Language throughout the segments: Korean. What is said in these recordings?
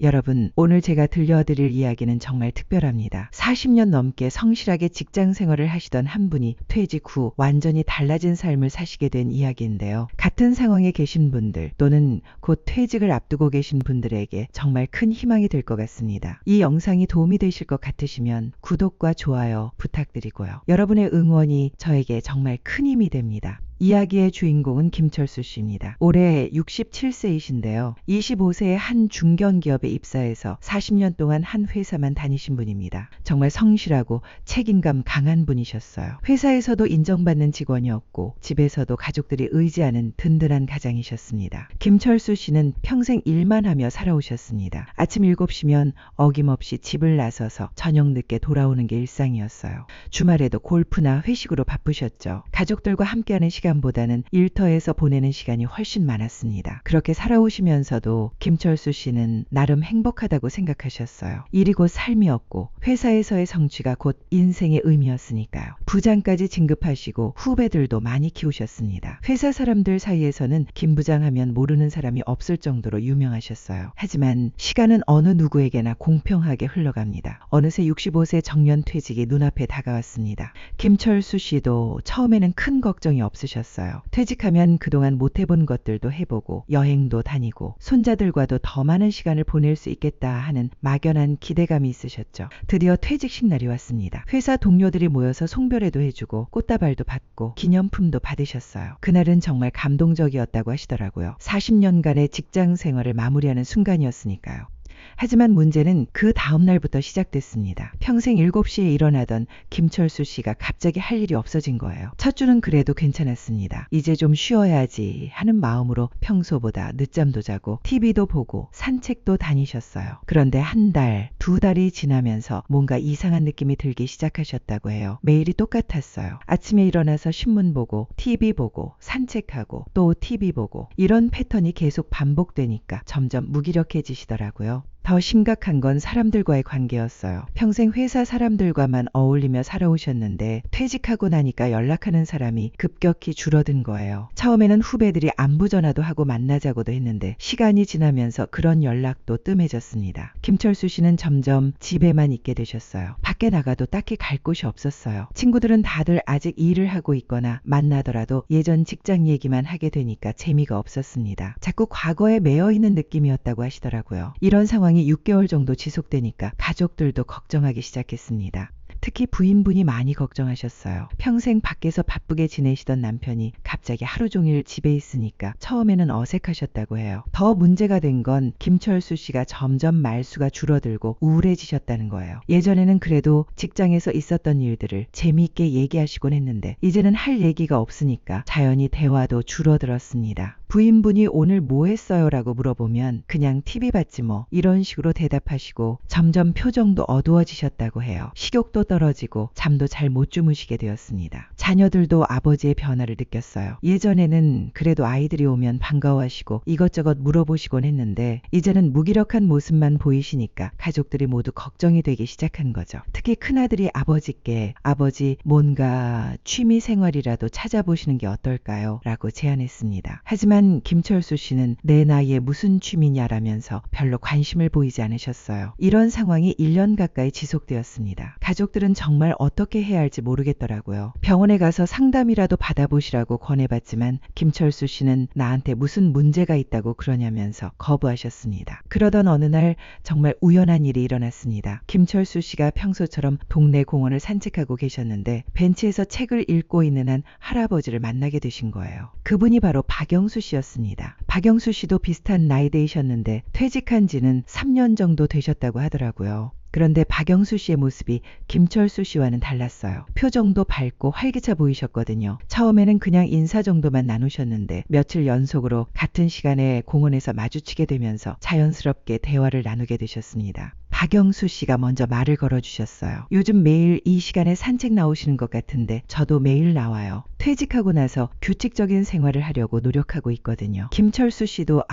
여러분, 오늘 제가 들려드릴 이야기는 정말 특별합니다. 40년 넘게 성실하게 직장 생활을 하시던 한 분이 퇴직 후 완전히 달라진 삶을 사시게 된 이야기인데요. 같은 상황에 계신 분들 또는 곧 퇴직을 앞두고 계신 분들에게 정말 큰 희망이 될 것 같습니다. 이 영상이 도움이 되실 것 같으시면 구독과 좋아요 부탁드리고요. 여러분의 응원이 저에게 정말 큰 힘이 됩니다. 이야기의 주인공은 김철수 씨입니다. 올해 67세이신데요. 25세에 한 중견기업에 입사해서 40년 동안 한 회사만 다니신 분입니다. 정말 성실하고 책임감 강한 분이셨어요. 회사에서도 인정받는 직원이었고 집에서도 가족들이 의지하는 든든한 가장이셨습니다. 김철수 씨는 평생 일만 하며 살아오셨습니다. 아침 7시면 어김없이 집을 나서서 저녁 늦게 돌아오는 게 일상이었어요. 주말에도 골프나 회식으로 바쁘셨죠. 가족들과 함께하는 시간보다는 일터에서 보내는 시간이 훨씬 많았습니다. 그렇게 살아오시면서도 김철수 씨는 나름 행복하다고 생각하셨어요. 일이 곧 삶이었고 회사에서의 성취가 곧 인생의 의미였으니까요. 부장까지 진급하시고 후배들도 많이 키우셨습니다. 회사 사람들 사이에서는 김 부장 하면 모르는 사람이 없을 정도로 유명하셨어요. 하지만 시간은 어느 누구에게나 공평하게 흘러갑니다. 어느새 65세 정년 퇴직이 눈앞에 다가왔습니다. 김철수 씨도 처음에는 큰 걱정이 없으셨어요. 퇴직하면 그동안 못 해본 것들도 해보고 여행도 다니고 손자들과도 더 많은 시간을 보낼 수 있겠다 하는 막연한 기대감이 있으셨죠. 드디어 퇴직식 날이 왔습니다. 회사 동료들이 모여서 송별회도 해주고 꽃다발도 받고 기념품도 받으셨어요. 그날은 정말 감동적이었다고 하시더라고요. 40년간의 직장 생활을 마무리하는 순간이었으니까요. 하지만 문제는 그 다음 날부터 시작됐습니다. 평생 7시에 일어나던 김철수 씨가 갑자기 할 일이 없어진 거예요. 첫 주는 그래도 괜찮았습니다. 이제 좀 쉬어야지 하는 마음으로 평소보다 늦잠도 자고 TV도 보고 산책도 다니셨어요. 그런데 한 달, 두 달이 지나면서 뭔가 이상한 느낌이 들기 시작하셨다고 해요. 매일이 똑같았어요. 아침에 일어나서 신문 보고 TV 보고 산책하고 또 TV 보고 이런 패턴이 계속 반복되니까 점점 무기력해지시더라고요. 더 심각한 건 사람들과의 관계였어요. 평생 회사 사람들과만 어울리며 살아오셨는데 퇴직하고 나니까 연락하는 사람이 급격히 줄어든 거예요. 처음에는 후배들이 안부 전화도 하고 만나자고도 했는데 시간이 지나면서 그런 연락도 뜸해졌습니다. 김철수 씨는 점점 집에만 있게 되셨어요. 밖에 나가도 딱히 갈 곳이 없었어요. 친구들은 다들 아직 일을 하고 있거나 만나더라도 예전 직장 얘기만 하게 되니까 재미가 없었습니다. 자꾸 과거에 매여 있는 느낌이었다고 하시더라고요. 이런 상황이 6개월 정도 지속되니까 가족들도 걱정하기 시작했습니다. 특히 부인분이 많이 걱정하셨어요. 평생 밖에서 바쁘게 지내시던 남편이 갑자기 하루 종일 집에 있으니까 처음에는 어색하셨다고 해요. 더 문제가 된 건 김철수 씨가 점점 말수가 줄어들고 우울해지셨다는 거예요. 예전에는 그래도 직장에서 있었던 일들을 재미있게 얘기하시곤 했는데 이제는 할 얘기가 없으니까 자연히 대화도 줄어들었습니다. 부인분이 오늘 뭐 했어요? 라고 물어보면 그냥 TV 봤지 뭐 이런 식으로 대답하시고 점점 표정도 어두워지셨다고 해요. 식욕도 떨어지고 잠도 잘 못 주무시게 되었습니다. 자녀들도 아버지의 변화를 느꼈어요. 예전에는 그래도 아이들이 오면 반가워하시고 이것저것 물어보시곤 했는데 이제는 무기력한 모습만 보이시니까 가족들이 모두 걱정이 되기 시작한 거죠. 특히 큰아들이 아버지께 아버지 뭔가 취미 생활이라도 찾아보시는 게 어떨까요? 라고 제안했습니다. 하지만 김철수 씨는 내 나이에 무슨 취미냐라면서 별로 관심을 보이지 않으셨어요. 이런 상황이 1년 가까이 지속되었습니다. 가족들은 정말 어떻게 해야 할지 모르겠더라고요. 병원에 가서 상담이라도 받아보시라고 권해봤지만 김철수 씨는 나한테 무슨 문제가 있다고 그러냐면서 거부하셨습니다. 그러던 어느 날 정말 우연한 일이 일어났습니다. 김철수 씨가 평소처럼 동네 공원을 산책하고 계셨는데 벤치에서 책을 읽고 있는 한 할아버지를 만나게 되신 거예요. 그분이 바로 박영수 씨였습니다. 박영수 씨도 비슷한 나이대이셨는데 퇴직한 지는 3년 정도 되셨다고 하더라고요. 그런데 박영수 씨의 모습이 김철수 씨와는 달랐어요. 표정도 밝고 활기차 보이셨거든요. 처음에는 그냥 인사 정도만 나누셨는데 며칠 연속으로 같은 시간에 공원에서 마주치게 되면서 자연스럽게 대화를 나누게 되셨습니다. 박영수 씨가 먼저 말을 걸어주셨어요. 요즘 매일 이 시간에 산책 나오시는 것 같은데 저도 매일 나와요. 퇴직하고 나서 규칙적인 생활을 하려고 노력하고 있거든요. 김철수 씨도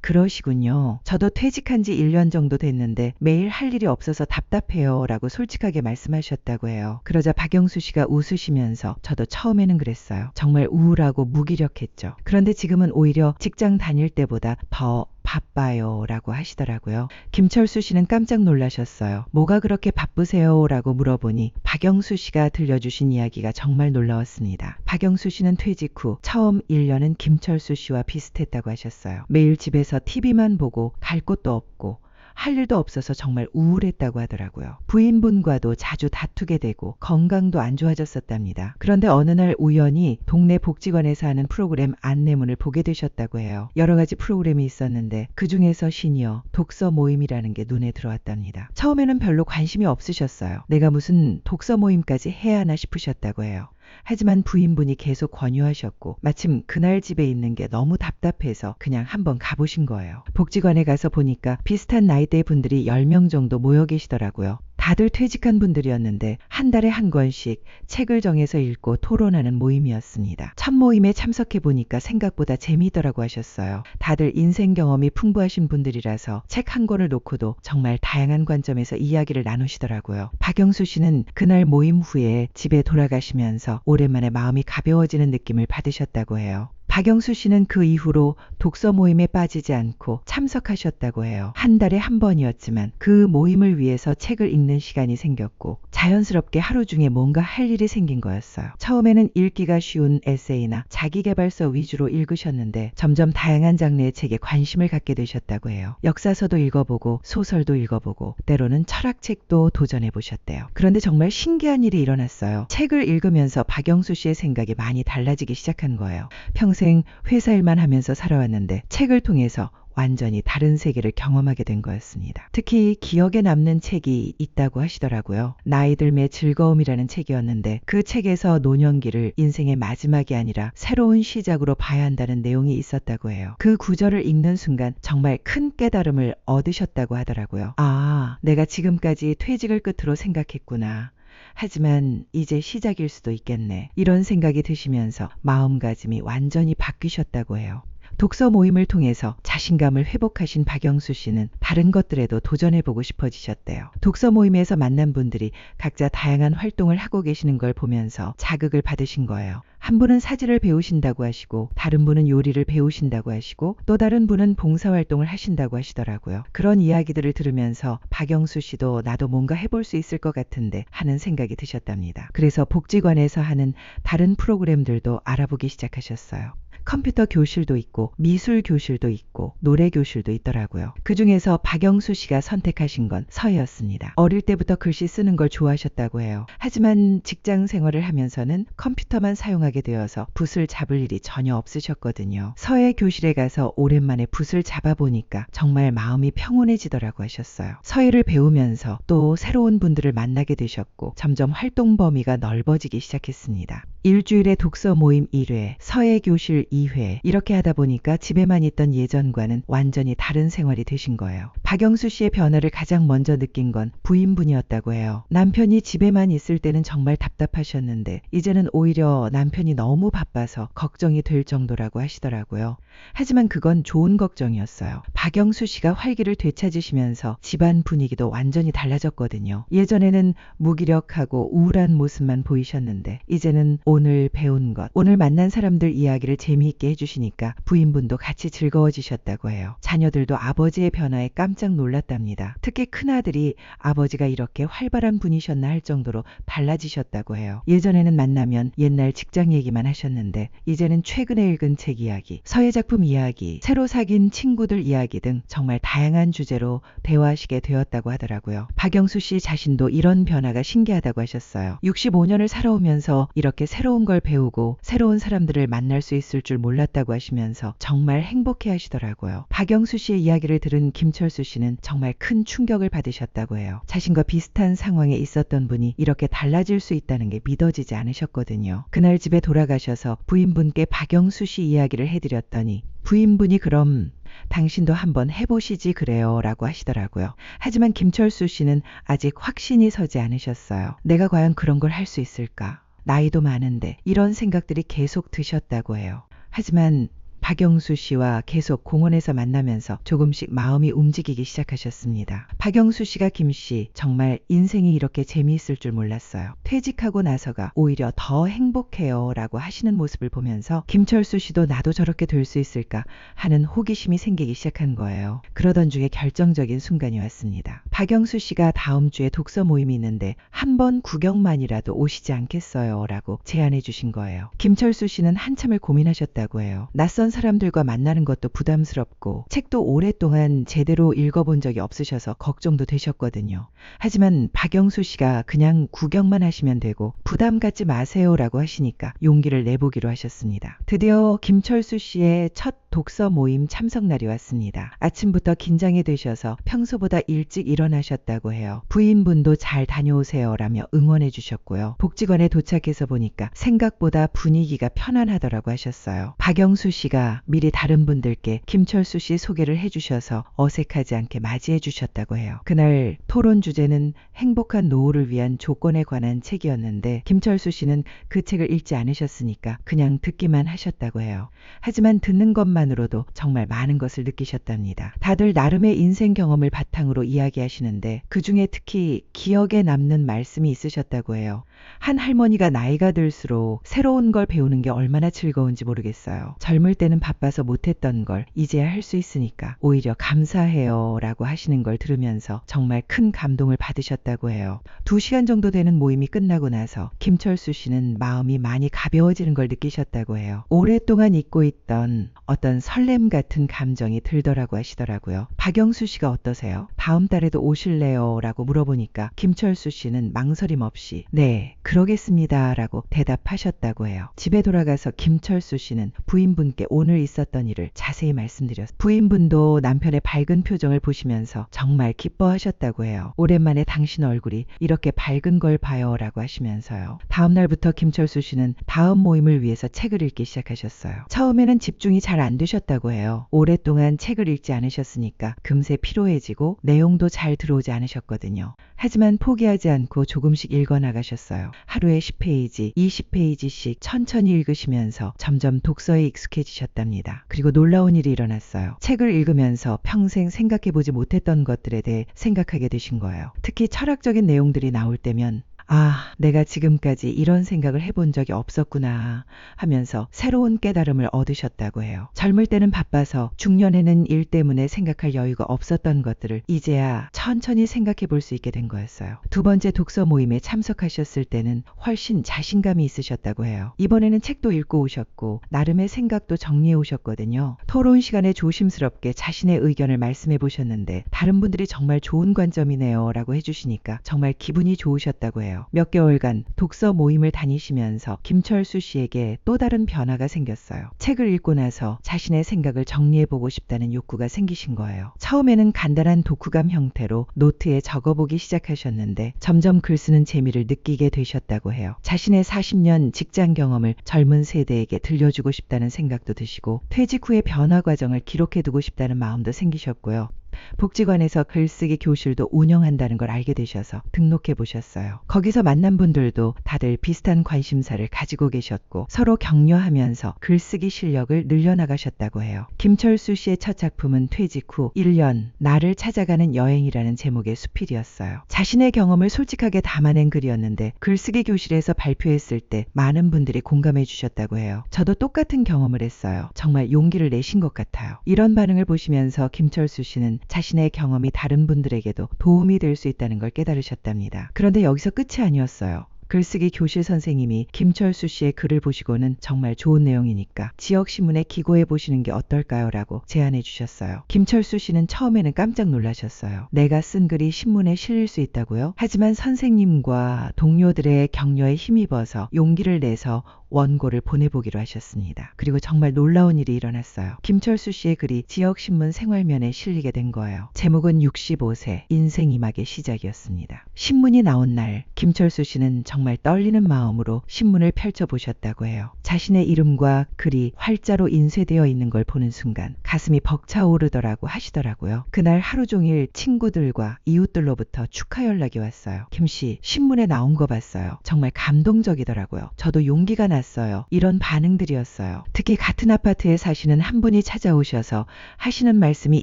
그러시군요. 저도 퇴직한 지 1년 정도 됐는데 매일 할 일이 없어서 답답해요 라고 솔직하게 말씀하셨다고 해요. 그러자 박영수 씨가 웃으시면서 저도 처음에는 그랬어요. 정말 우울하고 무기력했죠. 그런데 지금은 오히려 직장 다닐 때보다 더 바빠요 라고 하시더라고요. 김철수 씨는 깜짝 놀라셨어요. 뭐가 그렇게 바쁘세요? 라고 물어보니 박영수 씨가 들려주신 이야기가 정말 놀라웠습니다. 박영수 씨는 퇴직 후 처음 1년은 김철수 씨와 비슷했다고 하셨어요. 매일 집에서 TV만 보고 갈 곳도 없고 할 일도 없어서 정말 우울했다고 하더라고요. 부인분과도 자주 다투게 되고 건강도 안 좋아졌었답니다. 그런데 어느 날 우연히 동네 복지관에서 하는 프로그램 안내문을 보게 되셨다고 해요. 여러 가지 프로그램이 있었는데 그중에서 시니어 독서 모임이라는 게 눈에 들어왔답니다. 처음에는 별로 관심이 없으셨어요. 내가 무슨 독서 모임까지 해야 하나 싶으셨다고 해요. 하지만 부인분이 계속 권유하셨고 마침 그날 집에 있는 게 너무 답답해서 그냥 한번 가보신 거예요. 복지관에 가서 보니까 비슷한 나이대 분들이 10명 정도 모여 계시더라고요. 다들 퇴직한 분들이었는데 한 달에 한 권씩 책을 정해서 읽고 토론하는 모임이었습니다. 첫 모임에 참석해 보니까 생각보다 재미있더라고 하셨어요. 다들 인생 경험이 풍부하신 분들이라서 책 한 권을 놓고도 정말 다양한 관점에서 이야기를 나누시더라고요. 박영수 씨는 그날 모임 후에 집에 돌아가시면서 오랜만에 마음이 가벼워지는 느낌을 받으셨다고 해요. 박영수 씨는 그 이후로 독서 모임에 빠지지 않고 참석하셨다고 해요. 한 달에 한 번이었지만 그 모임을 위해서 책을 읽는 시간이 생겼고 자연스럽게 하루 중에 뭔가 할 일이 생긴 거였어요. 처음에는 읽기가 쉬운 에세이나 자기계발서 위주로 읽으셨는데 점점 다양한 장르의 책에 관심을 갖게 되셨다고 해요. 역사서도 읽어보고 소설도 읽어보고 때로는 철학책도 도전해보셨대요. 그런데 정말 신기한 일이 일어났어요. 책을 읽으면서 박영수 씨의 생각이 많이 달라지기 시작한 거예요. 평생 회사 일만 하면서 살아왔는데 책을 통해서 완전히 다른 세계를 경험하게 된 거였습니다. 특히 기억에 남는 책이 있다고 하시더라고요. 나이 들매 즐거움이라는 책이었는데 그 책에서 노년기를 인생의 마지막이 아니라 새로운 시작으로 봐야 한다는 내용이 있었다고 해요. 그 구절을 읽는 순간 정말 큰 깨달음을 얻으셨다고 하더라고요. 아, 내가 지금까지 퇴직을 끝으로 생각했구나. 하지만 이제 시작일 수도 있겠네. 이런 생각이 드시면서 마음가짐이 완전히 바뀌셨다고 해요. 독서 모임을 통해서 자신감을 회복하신 박영수 씨는 다른 것들에도 도전해보고 싶어지셨대요. 독서 모임에서 만난 분들이 각자 다양한 활동을 하고 계시는 걸 보면서 자극을 받으신 거예요. 한 분은 사진을 배우신다고 하시고 다른 분은 요리를 배우신다고 하시고 또 다른 분은 봉사활동을 하신다고 하시더라고요. 그런 이야기들을 들으면서 박영수 씨도 나도 뭔가 해볼 수 있을 것 같은데 하는 생각이 드셨답니다. 그래서 복지관에서 하는 다른 프로그램들도 알아보기 시작하셨어요. 컴퓨터 교실도 있고 미술 교실도 있고 노래 교실도 있더라고요. 그중에서 박영수 씨가 선택하신 건 서예였습니다. 어릴 때부터 글씨 쓰는 걸 좋아하셨다고 해요. 하지만 직장 생활을 하면서는 컴퓨터만 사용하게 되어서 붓을 잡을 일이 전혀 없으셨거든요. 서예 교실에 가서 오랜만에 붓을 잡아보니까 정말 마음이 평온해지더라고 하셨어요. 서예를 배우면서 또 새로운 분들을 만나게 되셨고 점점 활동 범위가 넓어지기 시작했습니다. 일주일에 독서 모임 1회, 서예 교실 2회 이렇게 하다 보니까 집에만 있던 예전과는 완전히 다른 생활이 되신 거예요. 박영수 씨의 변화를 가장 먼저 느낀 건 부인분이었다고 해요. 남편이 집에만 있을 때는 정말 답답하셨는데 이제는 오히려 남편이 너무 바빠서 걱정이 될 정도라고 하시더라고요. 하지만 그건 좋은 걱정이었어요. 박영수 씨가 활기를 되찾으시면서 집안 분위기도 완전히 달라졌거든요. 예전에는 무기력하고 우울한 모습만 보이셨는데 이제는 오늘 배운 것, 오늘 만난 사람들 이야기를 재미있게 해주시니까 부인분도 같이 즐거워지셨다고 해요. 자녀들도 아버지의 변화에 깜짝 놀랐답니다. 특히 큰아들이 아버지가 이렇게 활발한 분이셨나 할 정도로 달라지셨다고 해요. 예전에는 만나면 옛날 직장 얘기만 하셨는데 이제는 최근에 읽은 책 이야기, 서예 작품 이야기, 새로 사귄 친구들 이야기 등 정말 다양한 주제로 대화하시게 되었다고 하더라고요. 박영수 씨 자신도 이런 변화가 신기하다고 하셨어요. 65년을 살아오면서 이렇게 새로운 걸 배우고 새로운 사람들을 만날 수 있을 줄 몰랐다고 하시면서 정말 행복해 하시더라고요. 박영수 씨의 이야기를 들은 김철수 씨는 정말 큰 충격을 받으셨다고 해요. 자신과 비슷한 상황에 있었던 분이 이렇게 달라질 수 있다는 게 믿어지지 않으셨거든요. 그날 집에 돌아가셔서 부인분께 박영수 씨 이야기를 해드렸더니 부인분이 그럼 당신도 한번 해보시지 그래요 라고 하시더라고요. 하지만 김철수 씨는 아직 확신이 서지 않으셨어요. 내가 과연 그런 걸 할 수 있을까? 나이도 많은데 이런 생각들이 계속 드셨다고 해요. 하지만 박영수 씨와 계속 공원에서 만나면서 조금씩 마음이 움직이기 시작하셨습니다. 박영수 씨가 김 씨, 정말 인생이 이렇게 재미있을 줄 몰랐어요. 퇴직하고 나서가 오히려 더 행복해요 라고 하시는 모습을 보면서 김철수 씨도 나도 저렇게 될 수 있을까 하는 호기심이 생기기 시작한 거예요. 그러던 중에 결정적인 순간이 왔습니다. 박영수 씨가 다음 주에 독서 모임이 있는데 한번 구경만이라도 오시지 않겠어요 라고 제안해 주신 거예요. 김철수 씨는 한참을 고민하셨다고 해요. 낯선 사람들과 만나는 것도 부담스럽고 책도 오랫동안 제대로 읽어본 적이 없으셔서 걱정도 되셨거든요. 하지만 박영수 씨가 그냥 구경만 하시면 되고 부담 갖지 마세요 라고 하시니까 용기를 내보기로 하셨습니다. 드디어 김철수 씨의 첫 독서 모임 참석 날이 왔습니다. 아침부터 긴장이 되셔서 평소보다 일찍 일어나셨다고 해요. 부인분도 잘 다녀오세요 라며 응원해 주셨고요. 복지관에 도착해서 보니까 생각보다 분위기가 편안하더라고 하셨어요. 박영수 씨가 미리 다른 분들께 김철수 씨 소개를 해주셔서 어색하지 않게 맞이해 주셨다고 해요. 그날 토론 주제는 행복한 노후를 위한 조건에 관한 책이었는데 김철수 씨는 그 책을 읽지 않으셨으니까 그냥 듣기만 하셨다고 해요. 하지만 듣는 것만으로도 정말 많은 것을 느끼셨답니다. 다들 나름의 인생 경험을 바탕으로 이야기하시는데 그중에 특히 기억에 남는 말씀이 있으셨다고 해요. 한 할머니가 나이가 들수록 새로운 걸 배우는 게 얼마나 즐거운지 모르겠어요. 젊을 때는 바빠서 못했던 걸 이제야 할 수 있으니까 오히려 감사해요 라고 하시는 걸 들으면서 정말 큰 감동을 받으셨다고 해요. 2시간 정도 되는 모임이 끝나고 나서 김철수 씨는 마음이 많이 가벼워지는 걸 느끼셨다고 해요. 오랫동안 잊고 있던 어떤 설렘 같은 감정이 들더라고 하시더라고요. 박영수 씨가 어떠세요? 다음 달에도 오실래요? 라고 물어보니까 김철수 씨는 망설임 없이 네, 그러겠습니다 라고 대답하셨다고 해요. 집에 돌아가서 김철수 씨는 부인분께 오늘 있었던 일을 자세히 말씀드렸어요. 부인분도 남편의 밝은 표정을 보시면서 정말 기뻐하셨다고 해요. 오랜만에 당신 얼굴이 이렇게 밝은 걸 봐요 라고 하시면서요. 다음 날부터 김철수 씨는 다음 모임을 위해서 책을 읽기 시작하셨어요. 처음에는 집중이 잘 안 되셨다고 해요. 오랫동안 책을 읽지 않으셨으니까 금세 피로해지고 내용도 잘 들어오지 않으셨거든요. 하지만 포기하지 않고 조금씩 읽어나가셨어요. 하루에 10페이지, 20페이지씩 천천히 읽으시면서 점점 독서에 익숙해지셨답니다. 그리고 놀라운 일이 일어났어요. 책을 읽으면서 평생 생각해보지 못했던 것들에 대해 생각하게 되신 거예요. 특히 철학적인 내용들이 나올 때면 아, 내가 지금까지 이런 생각을 해본 적이 없었구나 하면서 새로운 깨달음을 얻으셨다고 해요. 젊을 때는 바빠서 중년에는 일 때문에 생각할 여유가 없었던 것들을 이제야 천천히 생각해 볼 수 있게 된 거였어요. 2번째 독서 모임에 참석하셨을 때는 훨씬 자신감이 있으셨다고 해요. 이번에는 책도 읽고 오셨고 나름의 생각도 정리해 오셨거든요. 토론 시간에 조심스럽게 자신의 의견을 말씀해 보셨는데 다른 분들이 정말 좋은 관점이네요 라고 해주시니까 정말 기분이 좋으셨다고 해요. 몇 개월간 독서 모임을 다니시면서 김철수 씨에게 또 다른 변화가 생겼어요. 책을 읽고 나서 자신의 생각을 정리해보고 싶다는 욕구가 생기신 거예요. 처음에는 간단한 독후감 형태로 노트에 적어보기 시작하셨는데 점점 글 쓰는 재미를 느끼게 되셨다고 해요. 자신의 40년 직장 경험을 젊은 세대에게 들려주고 싶다는 생각도 드시고 퇴직 후의 변화 과정을 기록해두고 싶다는 마음도 생기셨고요. 복지관에서 글쓰기 교실도 운영한다는 걸 알게 되셔서 등록해 보셨어요. 거기서 만난 분들도 다들 비슷한 관심사를 가지고 계셨고 서로 격려하면서 글쓰기 실력을 늘려나가셨다고 해요. 김철수 씨의 첫 작품은 퇴직 후 1년 나를 찾아가는 여행이라는 제목의 수필이었어요. 자신의 경험을 솔직하게 담아낸 글이었는데 글쓰기 교실에서 발표했을 때 많은 분들이 공감해 주셨다고 해요. 저도 똑같은 경험을 했어요. 정말 용기를 내신 것 같아요. 이런 반응을 보시면서 김철수 씨는 자신의 경험이 다른 분들에게도 도움이 될 수 있다는 걸 깨달으셨답니다. 그런데 여기서 끝이 아니었어요. 글쓰기 교실 선생님이 김철수 씨의 글을 보시고는 정말 좋은 내용이니까 지역신문에 기고해 보시는 게 어떨까요? 라고 제안해 주셨어요. 김철수 씨는 처음에는 깜짝 놀라셨어요. 내가 쓴 글이 신문에 실릴 수 있다고요? 하지만 선생님과 동료들의 격려에 힘입어서 용기를 내서 원고를 보내보기로 하셨습니다. 그리고 정말 놀라운 일이 일어났어요. 김철수 씨의 글이 지역신문 생활면에 실리게 된 거예요. 제목은 65세 인생 이막의 시작이었습니다. 신문이 나온 날 김철수 씨는 정말 정말 떨리는 마음으로 신문을 펼쳐보셨다고 해요. 자신의 이름과 글이 활자로 인쇄되어 있는 걸 보는 순간 가슴이 벅차오르더라고 하시더라고요. 그날 하루 종일 친구들과 이웃들로부터 축하 연락이 왔어요. 김씨, 신문에 나온 거 봤어요. 정말 감동적이더라고요. 저도 용기가 났어요. 이런 반응들이었어요. 특히 같은 아파트에 사시는 한 분이 찾아오셔서 하시는 말씀이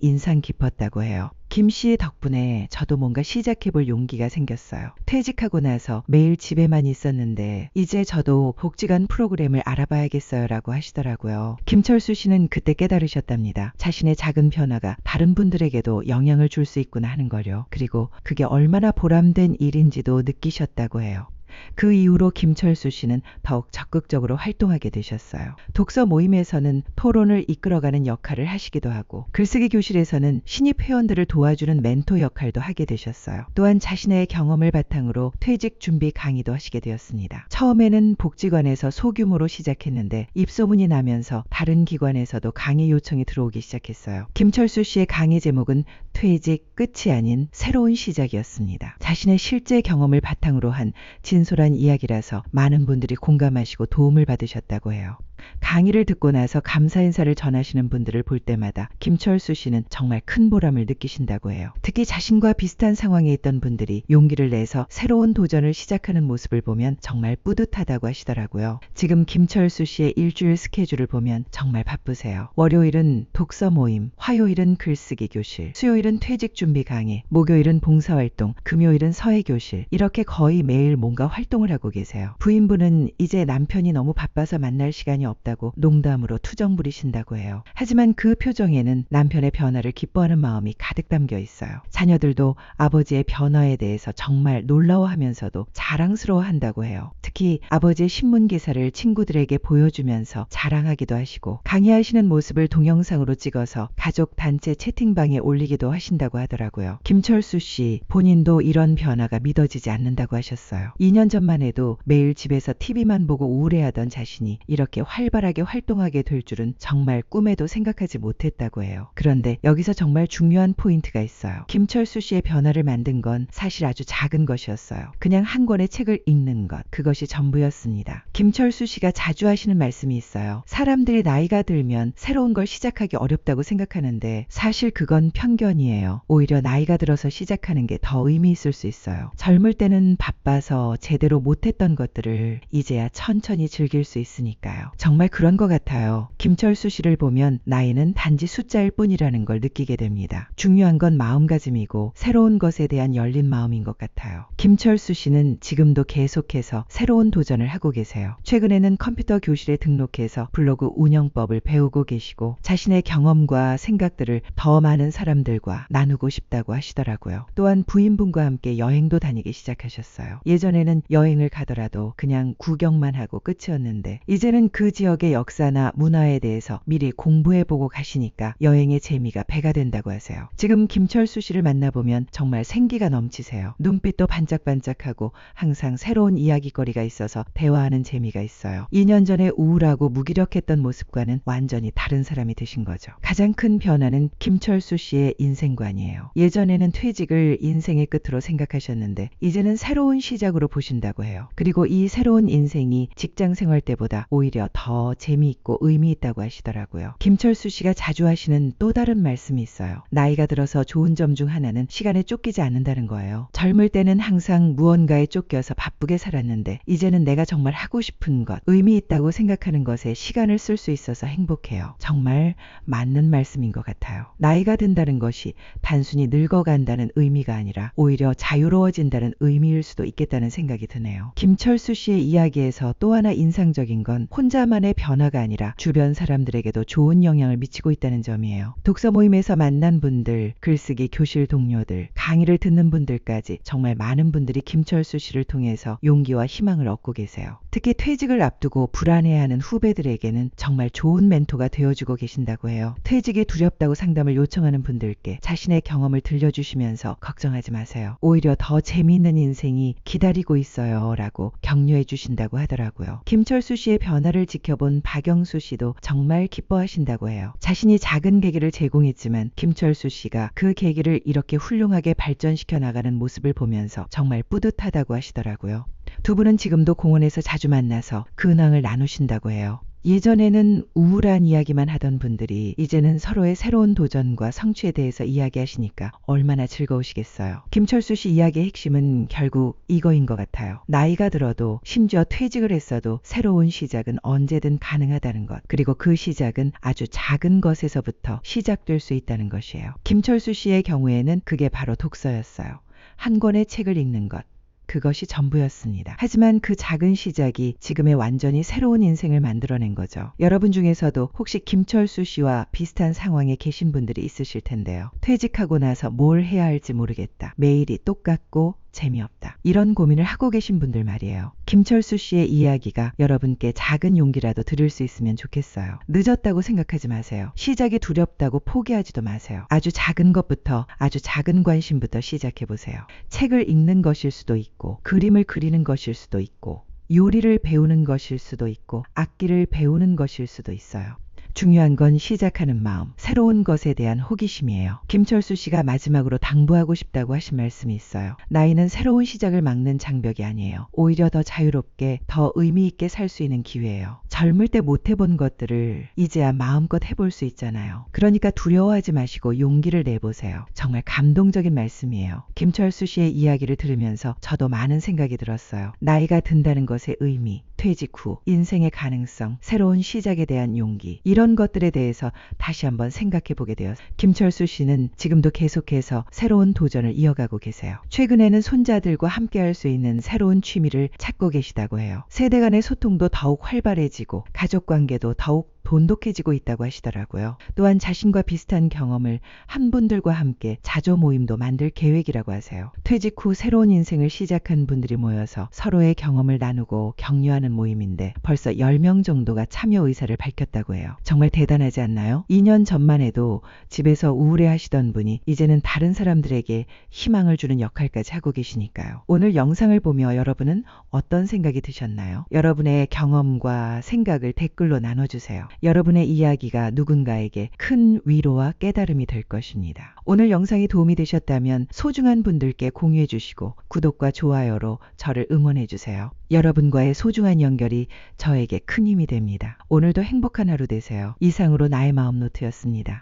인상 깊었다고 해요. 김 씨 덕분에 저도 뭔가 시작해볼 용기가 생겼어요. 퇴직하고 나서 매일 집에만 있었는데 이제 저도 복지관 프로그램을 알아봐야겠어요 라고 하시더라고요. 김철수 씨는 그때 깨달으셨답니다. 자신의 작은 변화가 다른 분들에게도 영향을 줄 수 있구나 하는 거요. 그리고 그게 얼마나 보람된 일인지도 느끼셨다고 해요. 그 이후로 김철수 씨는 더욱 적극적으로 활동하게 되셨어요. 독서 모임에서는 토론을 이끌어가는 역할을 하시기도 하고 글쓰기 교실에서는 신입 회원들을 도와주는 멘토 역할도 하게 되셨어요. 또한 자신의 경험을 바탕으로 퇴직 준비 강의도 하시게 되었습니다. 처음에는 복지관에서 소규모로 시작했는데 입소문이 나면서 다른 기관에서도 강의 요청이 들어오기 시작했어요. 김철수 씨의 강의 제목은 퇴직 끝이 아닌 새로운 시작이었습니다. 자신의 실제 경험을 바탕으로 한 진솔한 이야기라서 많은 분들이 공감하시고 도움을 받으셨다고 해요. 강의를 듣고 나서 감사 인사를 전하시는 분들을 볼 때마다 김철수 씨는 정말 큰 보람을 느끼신다고 해요. 특히 자신과 비슷한 상황에 있던 분들이 용기를 내서 새로운 도전을 시작하는 모습을 보면 정말 뿌듯하다고 하시더라고요. 지금 김철수 씨의 일주일 스케줄을 보면 정말 바쁘세요. 월요일은 독서 모임, 화요일은 글쓰기 교실, 수요일은 퇴직 준비 강의, 목요일은 봉사활동, 금요일은 서예 교실, 이렇게 거의 매일 뭔가 활동을 하고 계세요. 부인분은 이제 남편이 너무 바빠서 만날 시간이 없다고 농담으로 투정 부리신다고 해요. 하지만 그 표정에는 남편의 변화를 기뻐하는 마음이 가득 담겨 있어요. 자녀들도 아버지의 변화에 대해서 정말 놀라워하면서도 자랑스러워한다고 해요. 특히 아버지의 신문 기사를 친구들에게 보여주면서 자랑하기도 하시고 강의하시는 모습을 동영상으로 찍어서 가족 단체 채팅방에 올리기도 하신다고 하더라고요. 김철수 씨 본인도 이런 변화가 믿어지지 않는다고 하셨어요. 2년 전만 해도 매일 집에서 TV만 보고 우울해하던 자신이 이렇게 활발하게 활동하게 될 줄은 정말 꿈에도 생각하지 못했다고 해요. 그런데 여기서 정말 중요한 포인트가 있어요. 김철수 씨의 변화를 만든 건 사실 아주 작은 것이었어요. 그냥 한 권의 책을 읽는 것, 그것이 전부였습니다. 김철수 씨가 자주 하시는 말씀이 있어요. 사람들이 나이가 들면 새로운 걸 시작하기 어렵다고 생각하는데 사실 그건 편견이에요. 오히려 나이가 들어서 시작하는 게 더 의미 있을 수 있어요. 젊을 때는 바빠서 제대로 못했던 것들을 이제야 천천히 즐길 수 있으니까요. 정말 그런 것 같아요. 김철수 씨를 보면 나이는 단지 숫자일 뿐이라는 걸 느끼게 됩니다. 중요한 건 마음가짐이고 새로운 것에 대한 열린 마음인 것 같아요. 김철수 씨는 지금도 계속해서 새로운 도전을 하고 계세요. 최근에는 컴퓨터 교실에 등록해서 블로그 운영법을 배우고 계시고 자신의 경험과 생각들을 더 많은 사람들과 나누고 싶다고 하시더라고요. 또한 부인분과 함께 여행도 다니기 시작하셨어요. 예전에는 여행을 가더라도 그냥 구경만 하고 끝이었는데 이제는 그 지역의 역사나 문화에 대해서 미리 공부해보고 가시니까 여행의 재미가 배가 된다고 하세요. 지금 김철수 씨를 만나보면 정말 생기가 넘치세요. 눈빛도 반짝반짝하고 항상 새로운 이야기거리가 있어서 대화하는 재미가 있어요. 2년 전에 우울하고 무기력했던 모습과는 완전히 다른 사람이 되신 거죠. 가장 큰 변화는 김철수 씨의 인생관이에요. 예전에는 퇴직을 인생의 끝으로 생각하셨는데 이제는 새로운 시작으로 보신다고 해요. 그리고 이 새로운 인생이 직장 생활 때보다 오히려 더 재미있고 의미 있다고 하시더라고요. 김철수 씨가 자주 하시는 또 다른 말씀이 있어요. 나이가 들어서 좋은 점 중 하나는 시간에 쫓기지 않는다는 거예요. 젊을 때는 항상 무언가에 쫓겨서 바쁘게 살았는데 이제는 내가 정말 하고 싶은 것, 의미 있다고 생각하는 것에 시간을 쓸 수 있어서 행복해요. 정말 맞는 말씀인 것 같아요. 나이가 든다는 것이 단순히 늙어간다는 의미가 아니라 오히려 자유로워진다는 의미일 수도 있겠다는 생각이 드네요. 김철수 씨의 이야기에서 또 하나 인상적인 건 혼자만의 변화가 아니라 주변 사람들에게도 좋은 영향을 미치고 있다는 점이에요. 독서 모임에서 만난 분들, 글쓰기 교실 동료들, 강의를 듣는 분들까지 정말 많은 분들이 김철수 씨를 통해서 용기와 희망을 얻고 계세요. 특히 퇴직을 앞두고 불안해하는 후배들에게는 정말 좋은 멘토가 되어주고 계신다고 해요. 퇴직이 두렵다고 상담을 요청하는 분들께 자신의 경험을 들려주시면서 걱정하지 마세요. 오히려 더 재미있는 인생이 기다리고 있어요 라고 격려해 주신다고 하더라고요. 김철수 씨의 변화를 지켜본 박영수 씨도 정말 기뻐하신다고 해요. 자신이 작은 계기를 제공했지만 김철수 씨가 그 계기를 이렇게 훌륭하게 발전시켜 나가는 모습을 보면서 정말 뿌듯하다고 하시더라고요. 두 분은 지금도 공원에서 자주 만나서 근황을 나누신다고 해요. 예전에는 우울한 이야기만 하던 분들이 이제는 서로의 새로운 도전과 성취에 대해서 이야기하시니까 얼마나 즐거우시겠어요. 김철수 씨 이야기의 핵심은 결국 이거인 것 같아요. 나이가 들어도 심지어 퇴직을 했어도 새로운 시작은 언제든 가능하다는 것. 그리고 그 시작은 아주 작은 것에서부터 시작될 수 있다는 것이에요. 김철수 씨의 경우에는 그게 바로 독서였어요. 한 권의 책을 읽는 것. 그것이 전부였습니다. 하지만 그 작은 시작이 지금의 완전히 새로운 인생을 만들어낸 거죠. 여러분 중에서도 혹시 김철수 씨와 비슷한 상황에 계신 분들이 있으실 텐데요. 퇴직하고 나서 뭘 해야 할지 모르겠다. 매일이 똑같고 재미없다. 이런 고민을 하고 계신 분들 말이에요. 김철수 씨의 이야기가 여러분께 작은 용기라도 드릴 수 있으면 좋겠어요. 늦었다고 생각하지 마세요. 시작이 두렵다고 포기하지도 마세요. 아주 작은 것부터, 아주 작은 관심부터 시작해 보세요. 책을 읽는 것일 수도 있고, 그림을 그리는 것일 수도 있고, 요리를 배우는 것일 수도 있고, 악기를 배우는 것일 수도 있어요. 중요한 건 시작하는 마음, 새로운 것에 대한 호기심이에요. 김철수 씨가 마지막으로 당부하고 싶다고 하신 말씀이 있어요. 나이는 새로운 시작을 막는 장벽이 아니에요. 오히려 더 자유롭게, 더 의미 있게 살 수 있는 기회예요. 젊을 때 못 해본 것들을 이제야 마음껏 해볼 수 있잖아요. 그러니까 두려워하지 마시고 용기를 내보세요. 정말 감동적인 말씀이에요. 김철수 씨의 이야기를 들으면서 저도 많은 생각이 들었어요. 나이가 든다는 것의 의미, 퇴직 후 인생의 가능성, 새로운 시작에 대한 용기, 이런 것들에 대해서 다시 한번 생각해 보게 되었어요. 김철수 씨는 지금도 계속해서 새로운 도전을 이어가고 계세요. 최근에는 손자들과 함께 할 수 있는 새로운 취미를 찾고 계시다고 해요. 세대 간의 소통도 더욱 활발해지고 가족 관계도 더욱 돈독해지고 있다고 하시더라고요. 또한 자신과 비슷한 경험을 한 분들과 함께 자조 모임도 만들 계획이라고 하세요. 퇴직 후 새로운 인생을 시작한 분들이 모여서 서로의 경험을 나누고 격려하는 모임인데 벌써 10명 정도가 참여 의사를 밝혔다고 해요. 정말 대단하지 않나요? 2년 전만 해도 집에서 우울해 하시던 분이 이제는 다른 사람들에게 희망을 주는 역할까지 하고 계시니까요. 오늘 영상을 보며 여러분은 어떤 생각이 드셨나요? 여러분의 경험과 생각을 댓글로 나눠주세요. 여러분의 이야기가 누군가에게 큰 위로와 깨달음이 될 것입니다. 오늘 영상이 도움이 되셨다면 소중한 분들께 공유해 주시고 구독과 좋아요로 저를 응원해 주세요. 여러분과의 소중한 연결이 저에게 큰 힘이 됩니다. 오늘도 행복한 하루 되세요. 이상으로 나의 마음 노트였습니다.